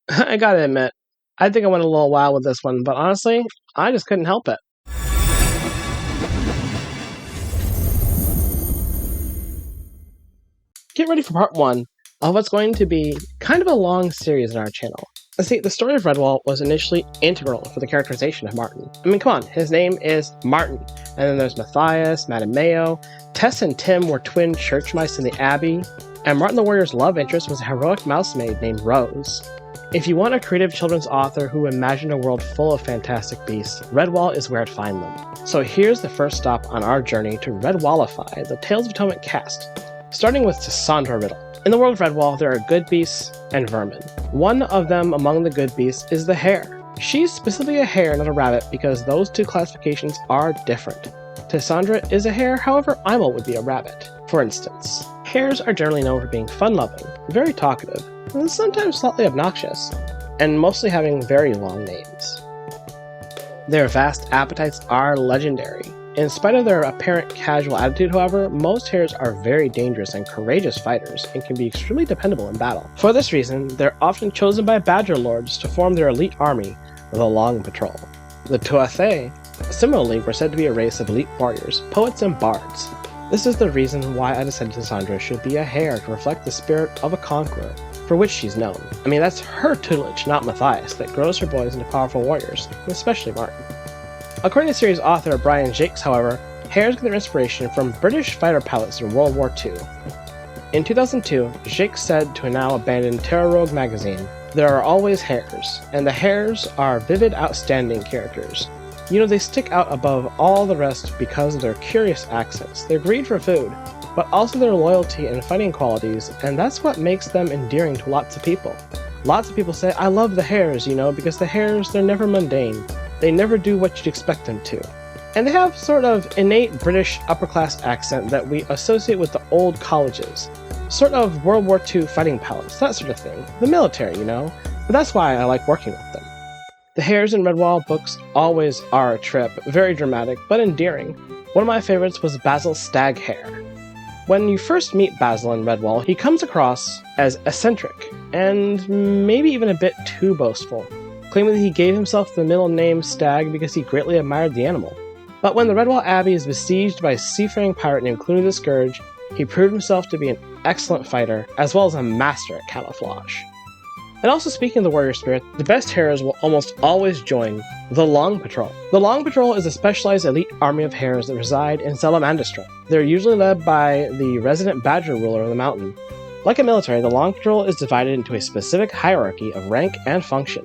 I gotta admit, I think I went a little wild with this one, but honestly, I just couldn't help it. Get ready for part 1 of what's going to be kind of a long series on our channel. See, the story of Redwall was initially integral for the characterization of Martin. I mean, come on, his name is Martin. And then there's Matthias, Madame Mayo, Tess and Tim were twin church mice in the Abbey, and Martin the Warrior's love interest was a heroic mousemaid named Rose. If you want a creative children's author who imagined a world full of fantastic beasts, Redwall is where to find them. So here's the first stop on our journey to Redwallify the Tales of Atonement cast, starting with Tessandra Riddell. In the world of Redwall, there are good beasts and vermin. One of them among the good beasts is the hare. She's specifically a hare, not a rabbit, because those two classifications are different. Tessandra is a hare, however, Imel would be a rabbit. For instance, hares are generally known for being fun-loving, very talkative, and sometimes slightly obnoxious, and mostly having very long names. Their vast appetites are legendary. In spite of their apparent casual attitude, however, most hares are very dangerous and courageous fighters and can be extremely dependable in battle. For this reason, they're often chosen by badger lords to form their elite army, the Long Patrol. The Tuatha, similarly, were said to be a race of elite warriors, poets, and bards. This is the reason why I decided Tessandra should be a hare to reflect the spirit of a conqueror, for which she's known. I mean, that's her tutelage, not Matthias, that grows her boys into powerful warriors, especially Martin. According to the series author Brian Jacques, however, hares get their inspiration from British fighter pilots in World War II. In 2002, Jacques said to a now abandoned Terra Rogue magazine, "There are always hares, and the hares are vivid, outstanding characters. You know, they stick out above all the rest because of their curious accents, their greed for food, but also their loyalty and fighting qualities, and that's what makes them endearing to lots of people. Lots of people say, I love the hares, you know, because the hares, they're never mundane. They never do what you'd expect them to. And they have sort of innate British upper-class accent that we associate with the old colleges. Sort of World War II fighting pilots, that sort of thing. The military, you know? But that's why I like working with them. The hares in Redwall books always are a trip, very dramatic, but endearing. One of my favorites was Basil's stag hare. When you first meet Basil in Redwall, he comes across as eccentric, and maybe even a bit too boastful, claiming that he gave himself the middle name Stag because he greatly admired the animal. But when the Redwall Abbey is besieged by a seafaring pirate named Clooney the Scourge, he proved himself to be an excellent fighter, as well as a master at camouflage. And also, speaking of the warrior spirit, the best hares will almost always join the Long Patrol. The Long Patrol is a specialized elite army of hares that reside in Salamandestra. They're usually led by the resident badger ruler of the mountain. Like a military, the Long Patrol is divided into a specific hierarchy of rank and function.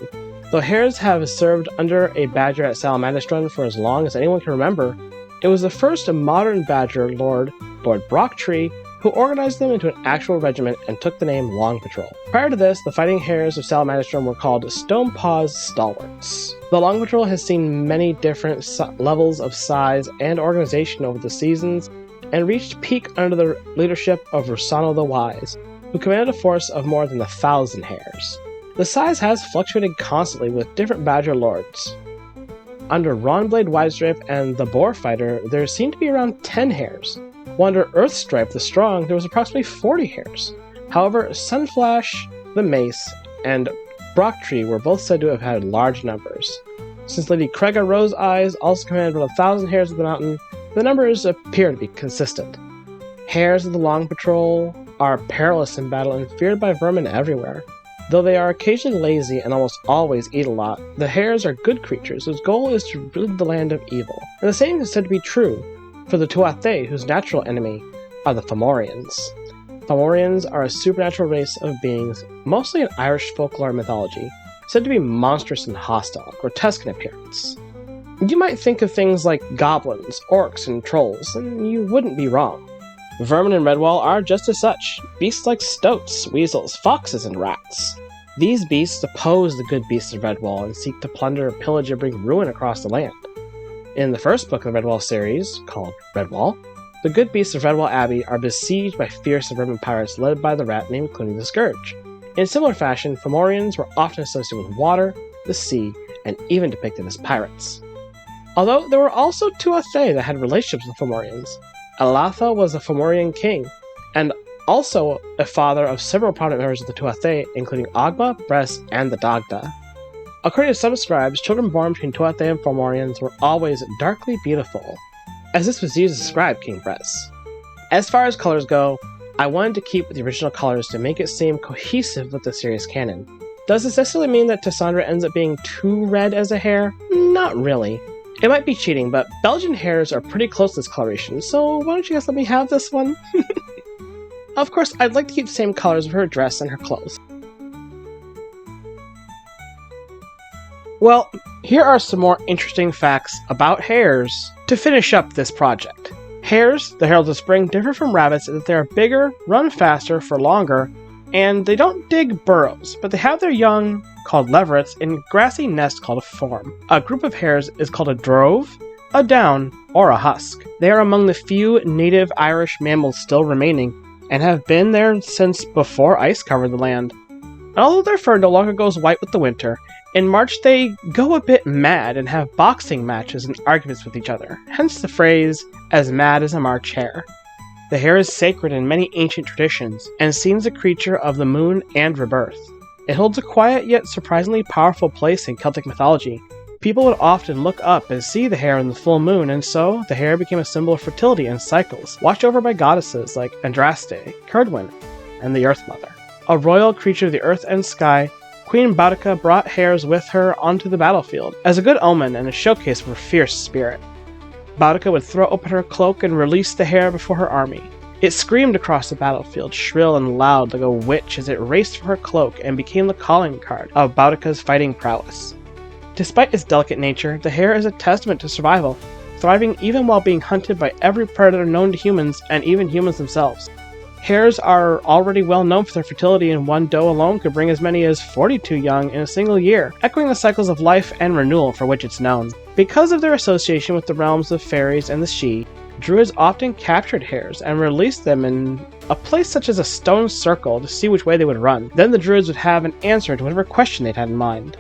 Though hares have served under a badger at Salamandestra for as long as anyone can remember, it was the first modern badger lord, Lord Brocktree, who organized them into an actual regiment and took the name Long Patrol. Prior to this, the fighting hares of Salamandestra were called Stonepaw's Stalwarts. The Long Patrol has seen many different levels of size and organization over the seasons, and reached peak under the leadership of Rossano the Wise, who commanded a force of more than 1,000 hares. The size has fluctuated constantly with different badger lords. Under Ronblade Widestripe and the Boar Fighter, there seemed to be around 10 hares, while under Earthstripe the Strong, there was approximately 40 hares. However, Sunflash, the Mace, and Brocktree were both said to have had large numbers. Since Lady Crega Rose Eyes also commanded about 1,000 hares of the mountain, the numbers appear to be consistent. Hares of the Long Patrol are perilous in battle and feared by vermin everywhere. Though they are occasionally lazy and almost always eat a lot, the hares are good creatures whose goal is to rid the land of evil. And the same is said to be true for the Tuatha, whose natural enemy are the Fomorians. Fomorians are a supernatural race of beings, mostly in Irish folklore mythology, said to be monstrous and hostile, grotesque in appearance. You might think of things like goblins, orcs, and trolls, and you wouldn't be wrong. Vermin and Redwall are just as such, beasts like stoats, weasels, foxes, and rats. These beasts oppose the good beasts of Redwall and seek to plunder, pillage, and bring ruin across the land. In the first book of the Redwall series, called Redwall, the good beasts of Redwall Abbey are besieged by fierce vermin pirates led by the rat named Clooney the Scourge. In similar fashion, Fomorians were often associated with water, the sea, and even depicted as pirates. Although there were also Tuatha that had relationships with Fomorians. Alatha was a Fomorian king, and also a father of several prominent members of the Tuatha, including Agba, Bress, and the Dagda. According to some scribes, children born between Tuatha and Fomorians were always darkly beautiful, as this was used to describe King Bress. As far as colors go, I wanted to keep with the original colors to make it seem cohesive with the series canon. Does this necessarily mean that Tessandra ends up being too red as a hare? Not really. It might be cheating, but Belgian hares are pretty close to this coloration, so why don't you guys let me have this one? Of course, I'd like to keep the same colors of her dress and her clothes. Well, here are some more interesting facts about hares to finish up this project. Hares, the heralds of spring, differ from rabbits in that they are bigger, run faster for longer, and they don't dig burrows, but they have their young, called leverets, in a grassy nest called a form. A group of hares is called a drove, a down, or a husk. They are among the few native Irish mammals still remaining, and have been there since before ice covered the land. And although their fur no longer goes white with the winter, in March they go a bit mad and have boxing matches and arguments with each other, hence the phrase, as mad as a March hare. The hare is sacred in many ancient traditions, and seen as a creature of the moon and rebirth. It holds a quiet yet surprisingly powerful place in Celtic mythology. People would often look up and see the hare in the full moon, and so the hare became a symbol of fertility and cycles, watched over by goddesses like Andraste, Cerdwin, and the Earth Mother. A royal creature of the earth and sky, Queen Boudica brought hares with her onto the battlefield, as a good omen and a showcase of her fierce spirit. Boudica would throw open her cloak and release the hare before her army. It screamed across the battlefield, shrill and loud like a witch as it raced for her cloak and became the calling card of Boudica's fighting prowess. Despite its delicate nature, the hare is a testament to survival, thriving even while being hunted by every predator known to humans and even humans themselves. Hares are already well known for their fertility, and one doe alone could bring as many as 42 young in a single year, echoing the cycles of life and renewal for which it's known. Because of their association with the realms of fairies and the Sidhe, druids often captured hares and released them in a place such as a stone circle to see which way they would run. Then the druids would have an answer to whatever question they'd had in mind.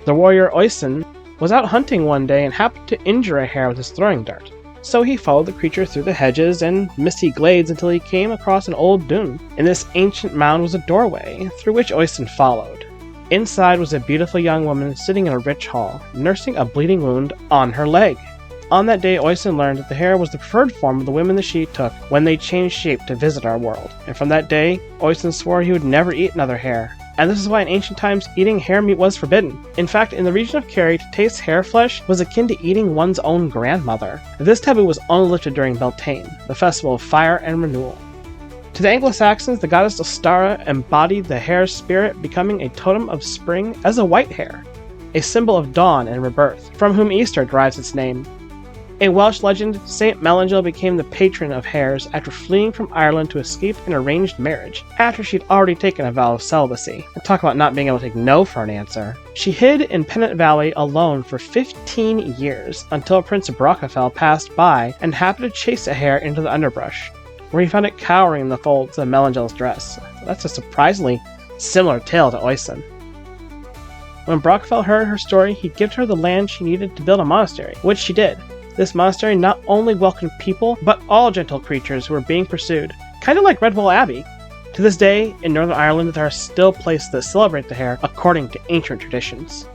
The warrior Oisin was out hunting one day and happened to injure a hare with his throwing dart. So he followed the creature through the hedges and misty glades until he came across an old dune. In this ancient mound was a doorway, through which Oisin followed. Inside was a beautiful young woman sitting in a rich hall, nursing a bleeding wound on her leg. On that day, Oisin learned that the hare was the preferred form of the women the Sidhe took when they changed shape to visit our world. And from that day, Oisin swore he would never eat another hare. And this is why in ancient times eating hare meat was forbidden. In fact, in the region of Kerry, to taste hare flesh was akin to eating one's own grandmother. This taboo was only lifted during Beltane, the festival of fire and renewal. To the Anglo-Saxons, the goddess Ostara embodied the hare's spirit, becoming a totem of spring as a white hare, a symbol of dawn and rebirth, from whom Easter derives its name. In Welsh legend, Saint Melangel became the patron of hares after fleeing from Ireland to escape an arranged marriage, after she'd already taken a vow of celibacy. And talk about not being able to take no for an answer. She hid in Pennant Valley alone for 15 years, until Prince Brockhafel passed by and happened to chase a hare into the underbrush, where he found it cowering in the folds of Melangel's dress. That's a surprisingly similar tale to Oisin. When Brockhafel heard her story, he gave her the land she needed to build a monastery, which she did. This monastery not only welcomed people, but all gentle creatures who were being pursued, kind of like Redwall Abbey. To this day, in Northern Ireland, there are still places that celebrate the hare according to ancient traditions.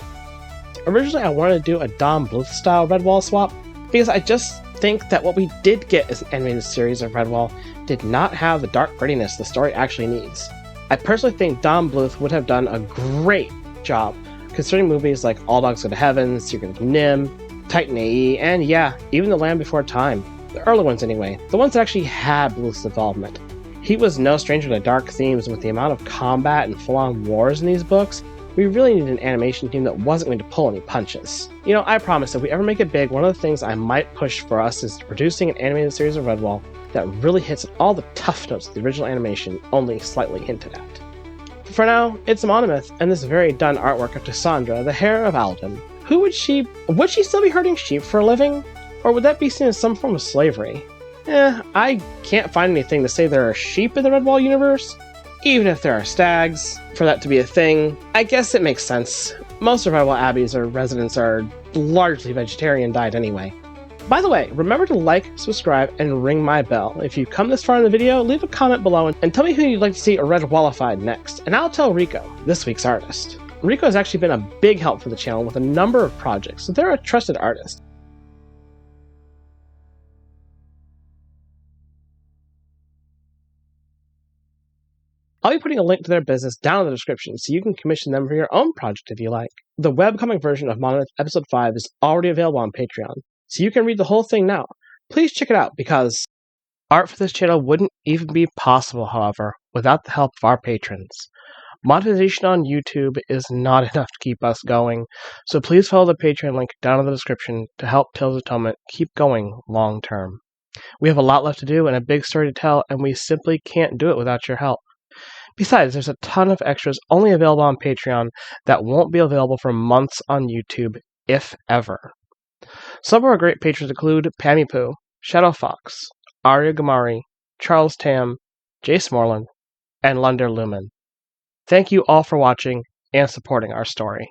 Originally, I wanted to do a Dom Bluth-style Redwall swap, because I just think that what we did get as an animated series of Redwall did not have the dark grittiness the story actually needs. I personally think Dom Bluth would have done a great job considering movies like All Dogs Go to Heaven, Secret of Nim, Titan AE, and yeah, even The Land Before Time. The early ones anyway, the ones that actually had Bluth's involvement. He was no stranger to dark themes, and with the amount of combat and full-on wars in these books, we really needed an animation team that wasn't going to pull any punches. You know, I promise if we ever make it big, one of the things I might push for us is producing an animated series of Redwall that really hits all the tough notes of the original animation, only slightly hinted at. For now, it's a monomyth, and this very done artwork of Tessandra, the Hare of Alden. Would she still be herding sheep for a living? Or would that be seen as some form of slavery? I can't find anything to say there are sheep in the Redwall universe. Even if there are stags, for that to be a thing, I guess it makes sense. Most of Redwall Abbeys or residents are largely vegetarian diet anyway. By the way, remember to like, subscribe, and ring my bell. If you've come this far in the video, leave a comment below and tell me who you'd like to see Redwallified next, and I'll tell Rico, this week's artist. Rico has actually been a big help for the channel with a number of projects, so they're a trusted artist. I'll be putting a link to their business down in the description so you can commission them for your own project if you like. The webcomic version of Monolith Episode 5 is already available on Patreon, so you can read the whole thing now. Please check it out because art for this channel wouldn't even be possible, however, without the help of our patrons. Monetization on YouTube is not enough to keep us going, so please follow the Patreon link down in the description to help Tales of Atonement keep going long term. We have a lot left to do and a big story to tell, and we simply can't do it without your help. Besides, there's a ton of extras only available on Patreon that won't be available for months on YouTube, if ever. Some of our great patrons include Pammy Poo, Shadow Fox, Arya Gamari, Charles Tam, Jace Moreland, and Lunder Lumen. Thank you all for watching and supporting our story.